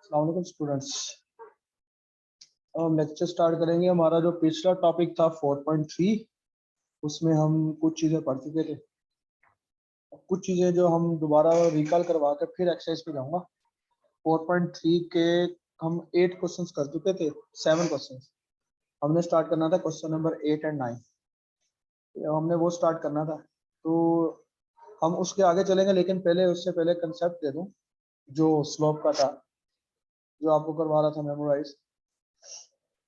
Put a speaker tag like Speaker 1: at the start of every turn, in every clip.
Speaker 1: अस्सलाम वालेकुम स्टूडेंट्स। अब हम लेक्चर स्टार्ट करेंगे। हमारा जो पिछला टॉपिक था 4.3, उसमें हम कुछ चीज़ें पढ़ चुके थे। कुछ चीज़ें जो हम दोबारा रिकॉल करवा कर फिर एक्सरसाइज पे जाऊंगा। 4.3 के हम 8 क्वेश्चंस कर चुके थे, 7 क्वेश्चंस। हमने स्टार्ट करना था क्वेश्चन नंबर 8 एंड 9, हमने वो स्टार्ट करना था। तो हम उसके आगे चलेंगे, लेकिन पहले उससे पहले कंसेप्ट दे दूं जो स्लोप का था, जो आपको करवा रहा था मेमोराइज।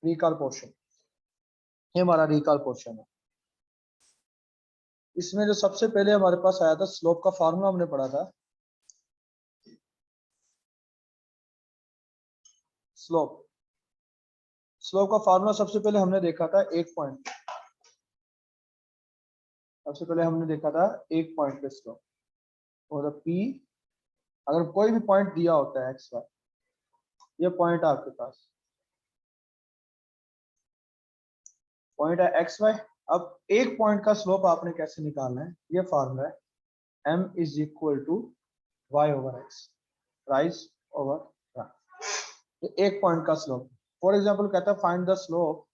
Speaker 1: रिकॉल पोर्शन, ये हमारा रिकॉल पोर्शन है। इसमें जो सबसे पहले हमारे पास आया था स्लोप का फार्मूला, हमने पढ़ा था। स्लोप का फार्मूला सबसे पहले हमने देखा था एक पॉइंट। सबसे पहले हमने देखा था एक पॉइंट पे स्लोप, और पी अगर कोई भी पॉइंट दिया होता है एक्स वाई, ये पॉइंट है आपके पास, पॉइंट है एक्स वाई। अब एक पॉइंट का स्लोप आपने कैसे निकालना है, ये फार्मूला है m is equal to Y over X, rise over run. एक पॉइंट का स्लोप, फॉर एग्जाम्पल कहता है find the slope,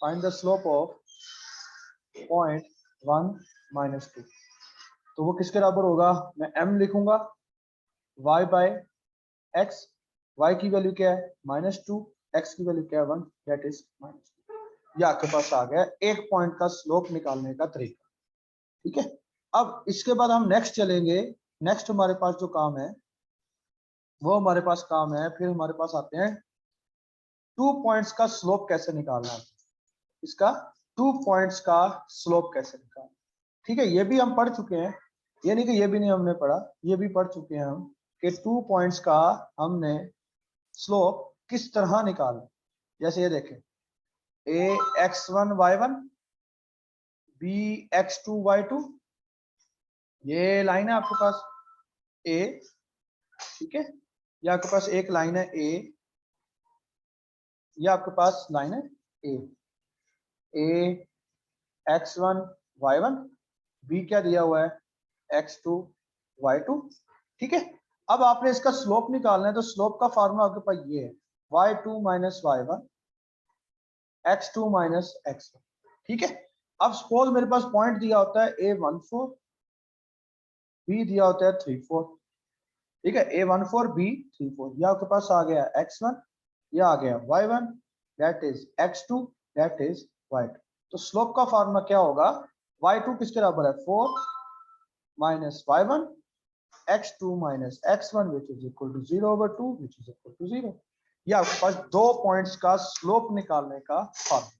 Speaker 1: find the slope of point 1 minus 2। तो वो किसके बराबर होगा, मैं m लिखूंगा y बाय x, y की वैल्यू क्या है -2, x की वैल्यू क्या है 1, दैट इज -2। ये आपके पास आ गया एक पॉइंट का स्लोप निकालने का तरीका। ठीक है, अब इसके बाद हम नेक्स्ट चलेंगे। नेक्स्ट हमारे पास जो काम है वो हमारे पास काम है, फिर हमारे पास आते हैं 2 पॉइंट्स का स्लोप कैसे निकालना है। इसका 2 पॉइंट्स का स्लोप कैसे निकालना। ठीक है, ये भी हम पढ़ चुके हैं, ये नहीं कि ये भी नहीं हमने पढ़ा, ये भी पढ़ चुके हैं हम कि 2 पॉइंट्स का हमने स्लोप किस तरह निकालना। जैसे ये देखें, a x1 y1 b x2 y2, ये लाइन है आपके पास a। ठीक है, ये आपके पास एक लाइन है a, ये आपके पास लाइन है a x1 y1, b क्या दिया हुआ है x2 y2। ठीक है, अब आपने इसका स्लोप निकालना है, तो स्लोप का फार्मूला आपके पास ये है y2 minus y1 x2 minus x1। ठीक है, अब सपोज मेरे पास पॉइंट दिया होता है a14, b दिया होता है 34। ठीक है, a14 b34, ये आपके पास आ गया x1, ये आ गया y1, that is x2, that is y2। तो स्लोप का फार्मूला क्या होगा, y2 किसके बराबर है 4 minus y1 x2 minus x1 which is equal to 0/2 which is equal to 0। ये आपके पास 2 पॉइंट्स का स्लोप निकालने का फार्मूला।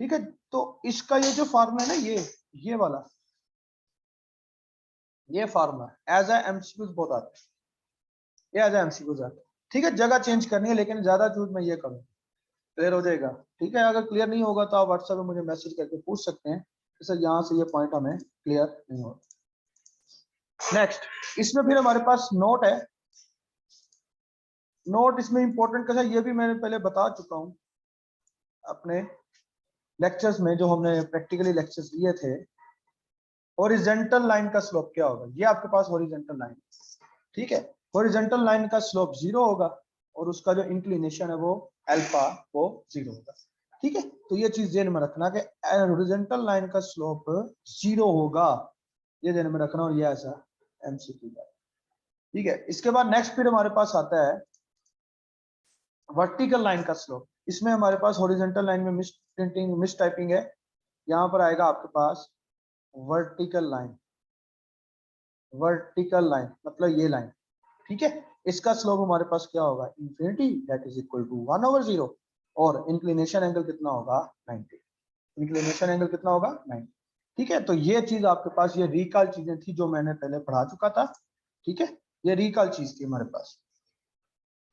Speaker 1: ठीक है, तो इसका ये जो फार्मूला है ना, ये वाला, ये फार्मूला एज ए एमसीक्यूज बहुत आता है, ये एज ए एमसीक्यूज आता है। ठीक है, जगह चेंज करनी है, लेकिन ज्यादा चूज मैं ये करूँ, क्लियर हो जाएगा। ठीक है, अगर क्लियर नहीं होगा तो आप व्हाट्सएप में मुझे मैसेज करके पूछ सकते हैं, सर यहाँ से ये पॉइंट हमें क्लियर नहीं होगा। नेक्स्ट, इसमें फिर हमारे पास नोट है। नोट इसमें इंपॉर्टेंट कैसा, ये भी मैंने पहले बता चुका हूँ अपने लेक्चर्स में, जो हमने प्रैक्टिकली लेक्चर्स लिए थे। हॉरिजॉन्टल लाइन का स्लोप क्या होगा, ये आपके पास हॉरिजॉन्टल लाइन। ठीक है, हॉरिजॉन्टल लाइन का स्लोप 0 होगा, और उसका जो इंक्लिनेशन है वो अल्फा, वो 0 होगा। ठीक है, तो ये चीज ध्यान में रखना कि हॉरिजॉन्टल लाइन का स्लोप 0 होगा, ये ध्यान में रखना, और ये ऐसा एमसीक्यू है। ठीक है, इसके बाद नेक्स्ट फिर हमारे पास आता है वर्टिकल लाइन का स्लोप। इसमें हमारे पास हॉरिजॉन्टल लाइन में मिस प्रिंटिंग, मिस टाइपिंग है, यहाँ पर आएगा आपके पास वर्टिकल लाइन। वर्टिकल लाइन मतलब ये लाइन। ठीक है, इसका स्लोप हमारे पास क्या होगा infinity, that is equal to 1/0, और इंक्लिनेशन एंगल कितना होगा 90। इंक्लिनेशन एंगल कितना होगा 90। ठीक है, तो ये चीज आपके पास, ये रिकॉल चीजें थी जो मैंने पहले पढ़ा चुका था। ठीक है, ये रिकॉल चीज थी हमारे पास।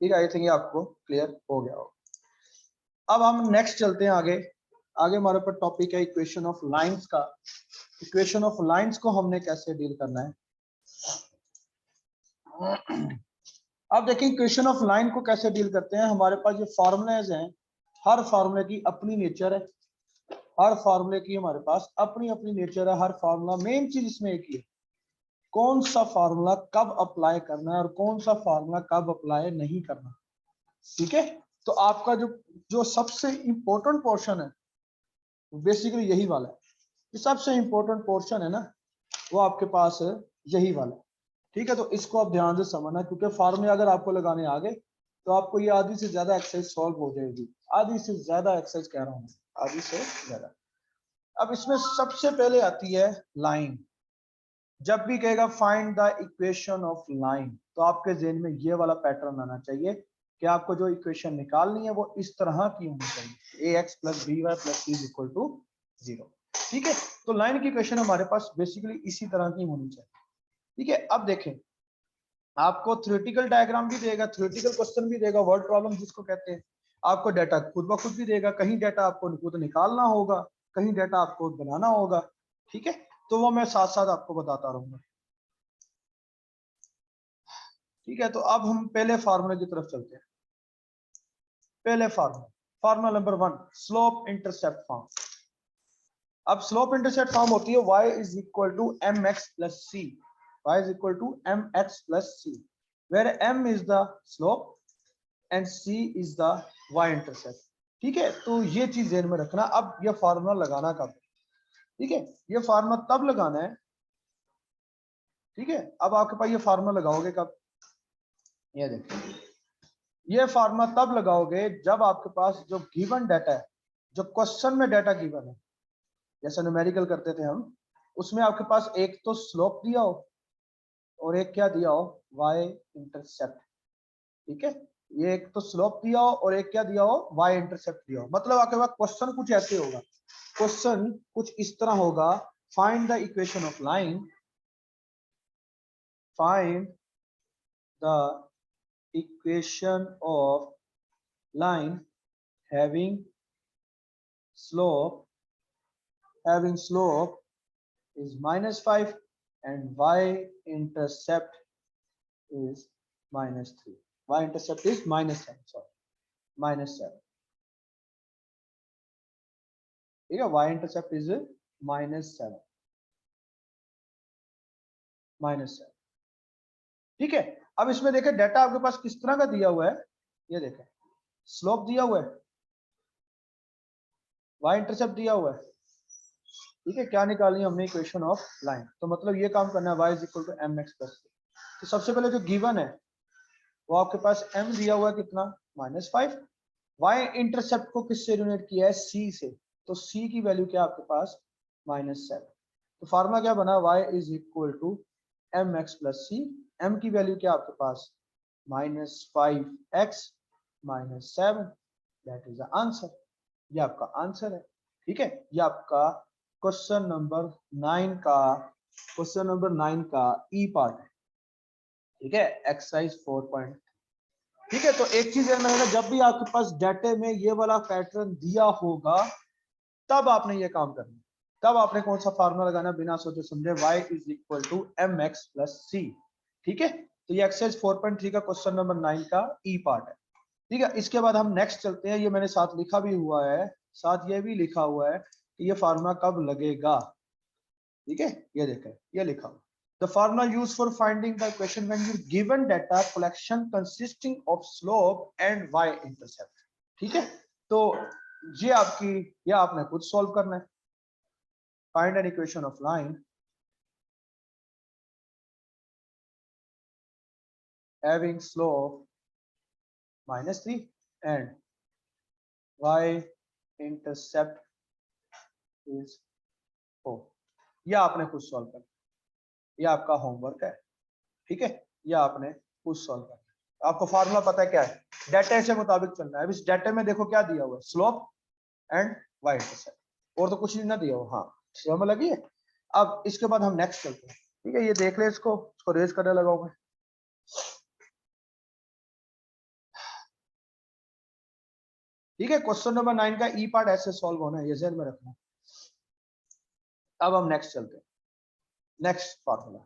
Speaker 1: ठीक है, आई थिंक ये आपको क्लियर हो गया होगा। अब हम नेक्स्ट चलते हैं आगे। आगे हमारे पास टॉपिक है इक्वेशन ऑफ लाइंस का। इक्वेशन ऑफ लाइंस को हमने कैसे डील करना है। अब देखिए इक्वेशन ऑफ लाइन को कैसे डील करते हैं। हमारे पास जो फार्मूलेज हैं, हर फार्मूले की अपनी नेचर है, हर फार्मूले की हमारे पास अपनी अपनी नेचर है। हर फार्मूला, मेन चीज इसमें एक ही है, कौन सा फार्मूला कब अप्लाई करना है और कौन सा फार्मूला कब अप्लाई नहीं करना। ठीक है, तो आपका जो जो सबसे इंपॉर्टेंट पोर्शन है बेसिकली यही वाला है। ये सबसे इंपॉर्टेंट पोर्शन है ना, वो आपके पास यही वाला है। ठीक है, तो इसको आप ध्यान से समझना, क्योंकि फार्मूले अगर आपको लगाने आ गए तो आपको ये आधी से ज्यादा एक्सरसाइज सॉल्व हो जाएगी। आधी से ज्यादा एक्सरसाइज कह रहा हूँ, आधी से ज्यादा। अब इसमें सबसे पहले आती है लाइन। जब भी कहेगा find the equation of line, तो आपके जेहन में ये वाला पैटर्न आना चाहिए कि आपको जो इक्वेशन निकालनी है वो इस तरह की होनी चाहिए, ax + by + c = 0। ठीक है, तो लाइन की इक्वेशन हमारे पास बेसिकली इसी तरह की होनी चाहिए। ठीक है, अब देखें, आपको थ्योरेटिकल डायग्राम भी देगा, थ्योरेटिकल क्वेश्चन भी देगा, वर्ड प्रॉब्लम जिसको कहते हैं। आपको डाटा खुद ब खुद भी देगा, कहीं डाटा आपको खुद निकालना होगा, कहीं डाटा आपको बनाना होगा। ठीक है, तो वो मैं साथ साथ आपको बताता रहूंगा। ठीक है, तो अब हम पहले फार्मूले की तरफ चलते हैं। पहले formula number 1, slope intercept form. अब स्लोप इंटरसेप्ट फॉर्म होती है y = mx + c, y = mx + c, where m is the slope and c is the y intercept। ठीक है, तो ये चीज ध्यान में रखना। अब ये फार्मूला लगाना कब है? ठीक है, ये फार्मूला तब लगाना है। ठीक है, अब आपके पास ये फार्मूला लगाओगे कब? ये देखिए, ये फार्मूला तब लगाओगे जब आपके पास जो गिवन डाटा है, जो क्वेश्चन में डाटा गिवन है, जैसे न्यूमेरिकल करते थे हम, उसमें आपके पास एक तो स्लोप दिया हो और एक क्या दिया हो, y इंटरसेप्ट। ठीक है, ये एक तो स्लोप दिया हो और एक क्या दिया हो, y इंटरसेप्ट दिया हो। मतलब आपके पास क्वेश्चन कुछ ऐसे होगा, क्वेश्चन कुछ इस तरह होगा, find the equation of line, find the equation of line having slope is -5 and y intercept is -3, y intercept is -7, sorry, -7। ठीक है, y intercept is -7, -7। ठीक है, अब इसमें देखें डाटा आपके पास किस तरह का दिया हुआ है, ये देखें, स्लोप दिया हुआ है, y इंटरसेप्ट दिया हुआ है। ठीक है, क्या निकालनी है हमने, इक्वेशन ऑफ लाइन। तो मतलब ये काम करना है, y = mx + c। तो सबसे पहले जो गिवन है वो आपके पास m दिया हुआ है कितना, -5। y इंटरसेप्ट को किससे यूनिट किया है, c से, तो c की वैल्यू क्या आपके पास, -7। तो फार्मूला क्या बना, y = mx + c। m की वैल्यू क्या आपके पास, -5x - 7, that is the answer. ये आपका आंसर है। ठीक है, ये आपका क्वेश्चन नंबर 9 का ई पार्ट है। ठीक है, एक्सरसाइज 4। ठीक है, तो एक चीज मैंने, जब भी आपके पास डाटे में ये वाला पैटर्न दिया होगा तब आपने ये काम करना, तब आपने कौन सा फार्मूला लगाना, बिना सोचे समझे, y = mx + c। ठीक है, तो ये एक्सरसाइज 4.3 का क्वेश्चन नंबर 9 का ई पार्ट है। ठीक है, इसके बाद हम नेक्स्ट चलते हैं। ये मैंने साथ लिखा भी हुआ है, साथ ये भी लिखा हुआ है कि ये फार्मूला कब लगेगा। ठीक है, ये देखें, ये लिखा हुआ, the formula used for finding the equation when you given data collection consisting of slope and y intercept। ठीक है, तो ये आपकी, ये आपने खुद सॉल्व करना है। find an equation of line having slope -3 and y intercept is 4। ये आपने खुद सॉल्व करना, ये आपका होमवर्क है। ठीक है, ये आपने खुद सॉल्व करना। आपको फार्मूला पता है क्या है, डाटा के मुताबिक चलना है। अब इस डाटा में देखो क्या दिया हुआ है, स्लोप एंड वाई इंटरसेप्ट, और तो कुछ नहीं ना दिया हुआ। हाँ, समझ लगी है। अब इसके बाद हम नेक्स्ट चलते हैं। ठीक है, ये देख ले, इसको रेज करने लगाओ मैं। ठीक है, क्वेश्चन नंबर 9 का ई पार्ट ऐसे सॉल्व होना है, ये ध्यान में रखना। अब हम नेक्स्ट चलते हैं, नेक्स्ट फार्मूला।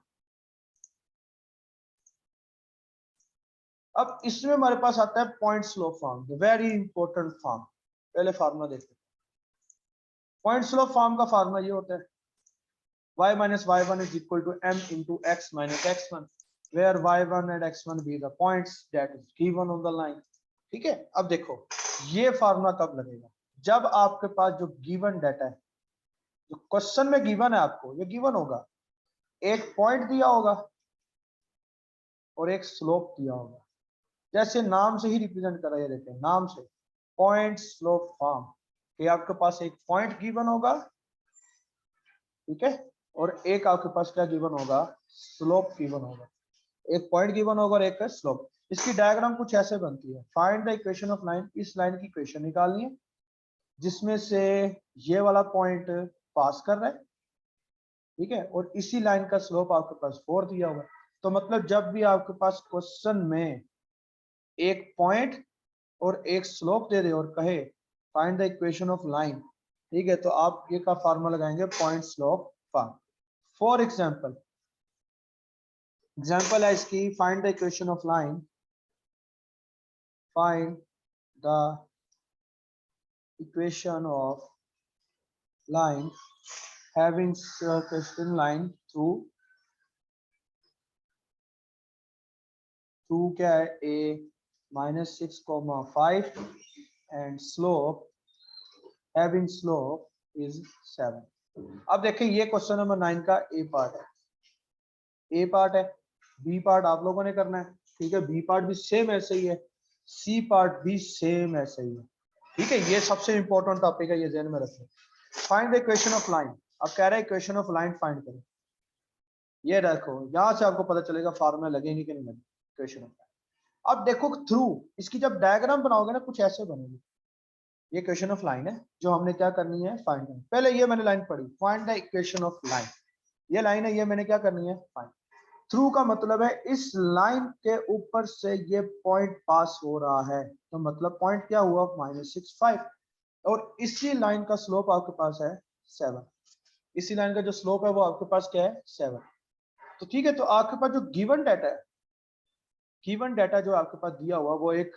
Speaker 1: अब इसमें हमारे पास आता है point slope form, very important form. पहले फार्मूला देखते हैं। पॉइंट स्लोप फॉर्म का फार्मूला ये होता है, y minus y1 is equal to m into x minus x1 where y1 and x1 be the points that is given on the line। ठीक है, अब देखो ये फार्मूला कब लगेगा, जब आपके पास जो गिवन डाटा है, जो क्वेश्चन में गिवन है, आपको ये गिवन होगा, एक पॉइंट दिया होगा और एक स्लोप दिया होगा, जैसे नाम से ही रिप्रेजेंट करा, ये देखें नाम से पॉइंट स्लोप फॉर्म, कि आपके पास एक पॉइंट गिवन होगा, ठीक है, और एक आपके पास क्या गिवन होगा, स्लोप गिवन होगा, एक पॉइंट गिवन होगा और एक स्लोप। इसकी डायग्राम कुछ ऐसे बनती है, find the equation of line, इस लाइन की इक्वेशन निकालनी है जिसमें से ये वाला पॉइंट पास कर रहा है, ठीक है, और इसी लाइन का स्लोप आपके पास 4 दिया हुआ है। तो मतलब जब भी आपके पास क्वेश्चन में एक पॉइंट और एक स्लोप दे दे और कहे find the equation of line, ठीक है, तो आप ये का फार्मूला लगाएंगे point slope form. For example है इसकी, find the equation of line, find the equation of line having circumscribed line through क्या है a minus 6,5 and slope having slope is 7। अब देखें ये क्वेश्चन नंबर 9 का ए पार्ट है, ए पार्ट है, बी पार्ट आप लोगों ने करना है, ठीक है, बी पार्ट भी सेम ऐसे ही है, सी पार्ट भी सेम ऐसे ही है, ठीक है, ये सबसे इंपॉर्टेंट टॉपिक है, ये ध्यान में रखें। Find the equation of line, अब कह रहा है इक्वेशन ऑफ लाइन फाइंड करें, ये देखो यहां से आपको पता चलेगा फार्मूला लगेंगे कि नहीं लगे इक्वेशन ऑफ लाइन। अब देखो थ्रू इसकी जब डायग्राम बनाओगे ना कुछ ऐसे बनेगी, ये इक्वेशन ऑफ लाइन है जो हमने क्या करनी है फाइंड करनी। पहले ये मैंने लाइन पढ़ी, find the equation of line, ये लाइन है, ये मैंने क्या करनी है फाइंड। थ्रू का मतलब है इस लाइन के ऊपर से ये पॉइंट पास हो रहा है, तो मतलब पॉइंट क्या हुआ -6,5, और इसी लाइन का स्लोप आपके पास है 7, इसी लाइन का जो स्लोप है वो आपके पास क्या है 7। तो ठीक है, तो आपके पास जो गिवन डाटा है, गिवन डाटा जो आपके पास दिया हुआ वो एक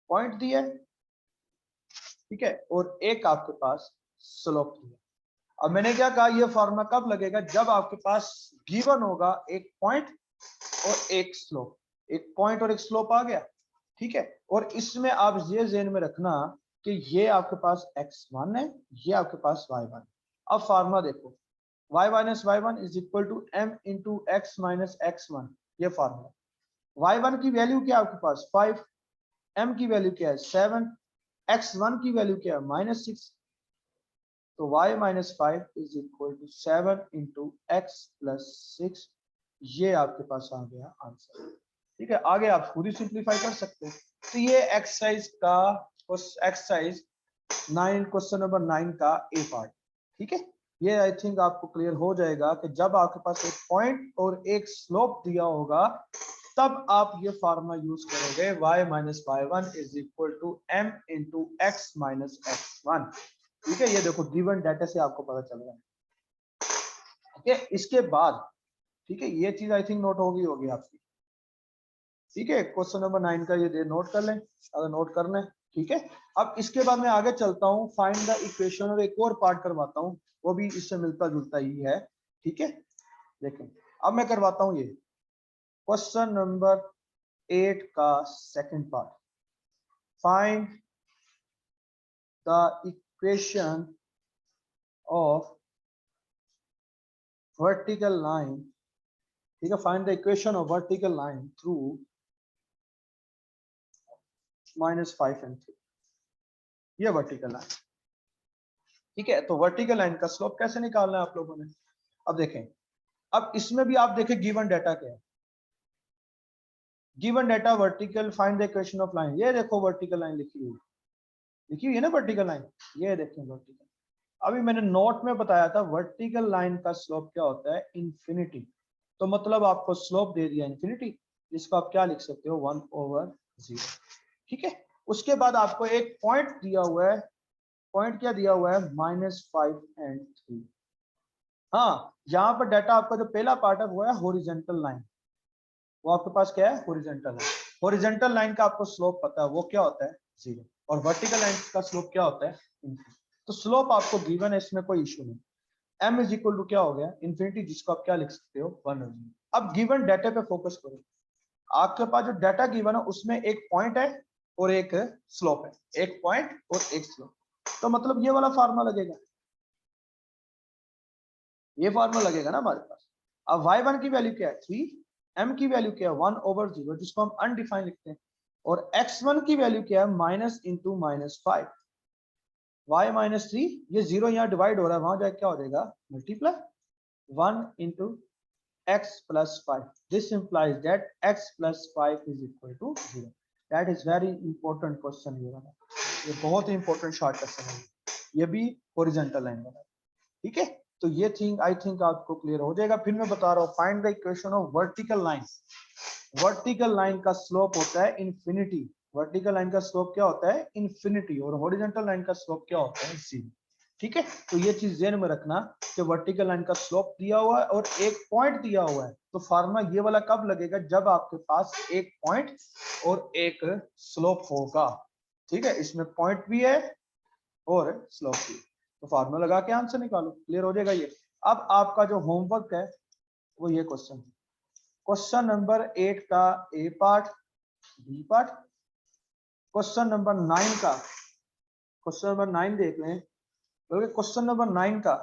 Speaker 1: पॉइंट दिया है, ठीक है, और एक आपके पास स्लोप दिया। अब मैंने क्या कहा, ये फॉर्मूला कब लगेगा, जब आपके पास गिवन होगा एक पॉइंट और एक स्लोप, एक पॉइंट और एक स्लोप आ गया, ठीक है, और इसमें आप ये ज़हन में रखना कि ये आपके पास x1 है, ये आपके पास y1। अब फार्मूला देखो, y minus y1 is equal to m into x minus x1, ये फार्मूला। y1 की वैल्यू क्या है आपके पास 5, m की वैल्यू क्या है 7, x1 की वैल्यू क्या है -6, तो y minus 5 is equal to 7 into x plus 6, ये आपके पास आ गया आंसर, ठीक है। आगे आप खुद ही सिंप्लीफाई कर सकते हैं। तो ये एक्सरसाइज का एक्सरसाइज 9 क्वेश्चन नंबर 9 का ए पार्ट, ठीक है। ये आई थिंक आपको क्लियर हो जाएगा कि जब आपके पास एक पॉइंट और एक स्लोप दिया होगा तब आप ये फार्मूला यूज करोगे, y minus y1 is equal to m into x minus x1, ठीक है। ये देखो गिवन डाटा से आपको पता चल रहा है, ठीक है। इसके बाद ठीक है, ये चीज आई थिंक नोट होगी आपकी, ठीक है। क्वेश्चन नंबर 9 का ये नोट कर लें अगर नोट करना है, ठीक है। अब इसके बाद मैं आगे चलता हूँ, फाइंड द इक्वेशन, और एक और पार्ट करवाता हूँ, वो भी इससे मिलता जुलता ही है, ठीक है। देखें अब मैं करवाता हूँ ये क्वेश्चन नंबर 8 का second part, find the equation of vertical line, ठीक है, find the equation of vertical line through -5 and 3, ये वर्टिकल लाइन, ठीक है। तो वर्टिकल लाइन का स्लोप कैसे निकालना है आप लोगों ने, अब देखें। अब इसमें भी आप देखें गिवन डाटा क्या है, given data vertical, find the equation of line, ये देखो वर्टिकल लाइन लिखी हुई है ना वर्टिकल लाइन, ये देखें वर्टिकल। अभी मैंने नोट में बताया था वर्टिकल लाइन का स्लोप क्या होता है इंफिनिटी, तो मतलब आपको स्लोप दे दिया इंफिनिटी, जिसको आप क्या लिख सकते हो 1/0, ठीक है। उसके बाद आपको एक पॉइंट दिया हुआ है, पॉइंट क्या दिया हुआ है -5 and 3। हाँ, यहाँ पर डाटा आपका जो पहला पार्ट है वो है हॉरिजॉन्टल लाइन, वो आपके पास क्या है हॉरिजॉन्टल लाइन। हॉरिजॉन्टल लाइन का आपको स्लोप पता है वो क्या होता है 0, और वर्टिकल लाइन का स्लोप क्या होता है इनफिनिटी। तो स्लोप आपको गिवन है, इसमें कोई इशू नहीं। m इज इक्वल टू क्या हो गया इन्फिनिटी, जिसको आप क्या लिख सकते हो 1 और 0। अब गिवन डाटा पे फोकस करो। आपके पास जो डाटा गिवन है उसमें एक पॉइंट है और एक स्लोप है, एक पॉइंट और एक स्लोप। तो मतलब ये वाला फार्मूला लगेगा, ये फार्मूला लगेगा ना हमारे पास। अब y1 की वैल्यू क्या है 3, m की वैल्यू क्या है 1 ओवर 0, जिसको हम अनडिफाइंड लिखते हैं, और x1 की वैल्यू क्या है minus into minus 5, y minus 3, ये 0 यहाँ डिवाइड हो रहा है, वहां जाके क्या हो जाएगा multiply 1 into x plus 5. This implies that x plus 5 is equal to 0. That is very important question ये वाला, ये बहुत ही इंपॉर्टेंट शॉर्ट क्वेश्चन है, ये भी हॉरिजॉन्टल लाइन वाला। ठीक है, तो ये थिंग आई थिंक आपको क्लियर हो जाएगा। फिर मैं बता रहा हूँ, find the equation of vertical line. Vertical line का स्लोप होता है इन्फिनिटी, वर्टिकल लाइन का स्लोप क्या होता है इन्फिनिटी, और हॉरिजॉन्टल लाइन का स्लोप क्या होता है 0। ठीक है, तो ये चीज ध्यान में रखना कि वर्टिकल लाइन का स्लोप दिया हुआ है और एक पॉइंट दिया हुआ है, तो फार्मूला ये वाला कब लगेगा जब आपके पास एक पॉइंट और एक स्लोप होगा। ठीक है, इसमें पॉइंट भी है और स्लोप भी, तो फार्मूला लगा के आंसर निकालो, क्लियर हो जाएगा ये। अब आपका जो होमवर्क है वो ये क्वेश्चन, क्वेश्चन नंबर 8 का A part, B part, question number 9 का, क्वेश्चन नंबर 9 देख लें, क्वेश्चन नंबर 9 का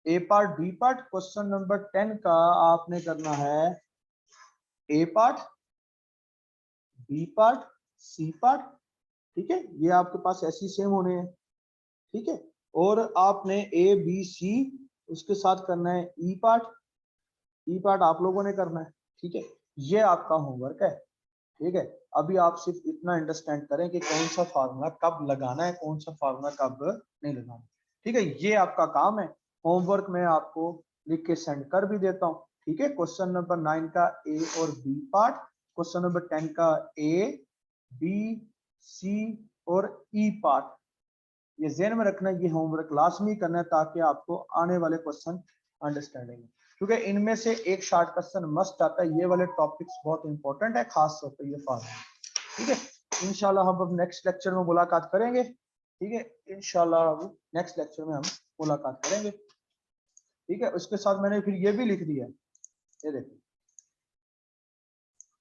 Speaker 1: A part B part, question number 10 का आपने करना है A part B part C part. ठीक है, ये आपके पास ऐसे ही सेम होने हैं। ठीक है, और आपने ए बी सी उसके साथ करना है ई पार्ट, ई पार्ट आप लोगों ने करना है। ठीक है, ये आपका होमवर्क है। ठीक है, अभी आप सिर्फ इतना अंडरस्टैंड करें कि कौन सा फार्मूला कब लगाना है, कौन सा फार्मूला कब नहीं लगाना। ठीक है, ये आपका काम है। होमवर्क में आपको लिख के सेंड कर भी देता हूँ। ठीक है, क्वेश्चन नंबर 9 का ए और बी पार्ट, क्वेश्चन नंबर 10 का ए बी सी और ई पार्ट, ये ध्यान में रखना, ये होमवर्क लाजमी करना है ताकि आपको आने वाले क्वेश्चन अंडरस्टैंडिंग, क्योंकि इनमें से एक शॉर्ट क्वेश्चन मस्ट आता है। ये वाले टॉपिक्स बहुत इंपॉर्टेंट है, खास तौर पर ये फार्मूला। ठीक है, इंशाल्लाह हम अब नेक्स्ट लेक्चर में मुलाकात करेंगे। ठीक है, इंशाल्लाह अब नेक्स्ट लेक्चर में हम मुलाकात करेंगे। ठीक है, उसके साथ मैंने फिर ये भी लिख दिया है, ये देखिए।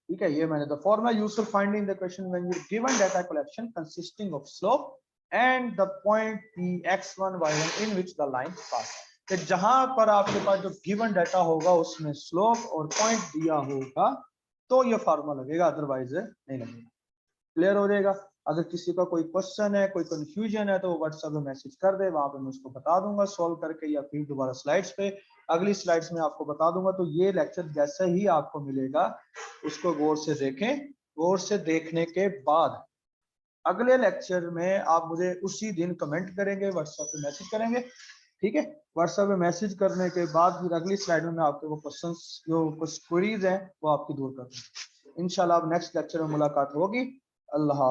Speaker 1: ठीक है, ये मैंने the formula used for finding the question when you given data collection consisting of slope and the point P x1 y1 in which the line pass, कि जहां पर आपके पास जो गिवन डाटा होगा उसमें स्लोप और पॉइंट दिया होगा तो ये फार्मूला लगेगा, अदरवाइज नहीं लगेगा। क्लियर हो जाएगा। अगर किसी का कोई क्वेश्चन है, कोई कंफ्यूजन है, तो व्हाट्सएप में मैसेज कर दे, वहां पे मैं उसको बता दूंगा सॉल्व करके, या फिर दोबारा स्लाइड्स पे अगली स्लाइड्स में आपको बता दूंगा। तो ये लेक्चर जैसे ही आपको मिलेगा उसको गौर से देखें, गौर से देखने के बाद अगले लेक्चर में आप मुझे उसी दिन कमेंट करेंगे, व्हाट्सएप पे मैसेज करेंगे। ठीक है, व्हाट्सएप पे मैसेज करने के बाद फिर अगली स्लाइड में मैं आपके वो क्वेश्चन जो कुछ क्वेरीज हैं वो आपकी दूर कर दूंगा। इंशाल्लाह अब नेक्स्ट लेक्चर में मुलाकात होगी। अल्लाह।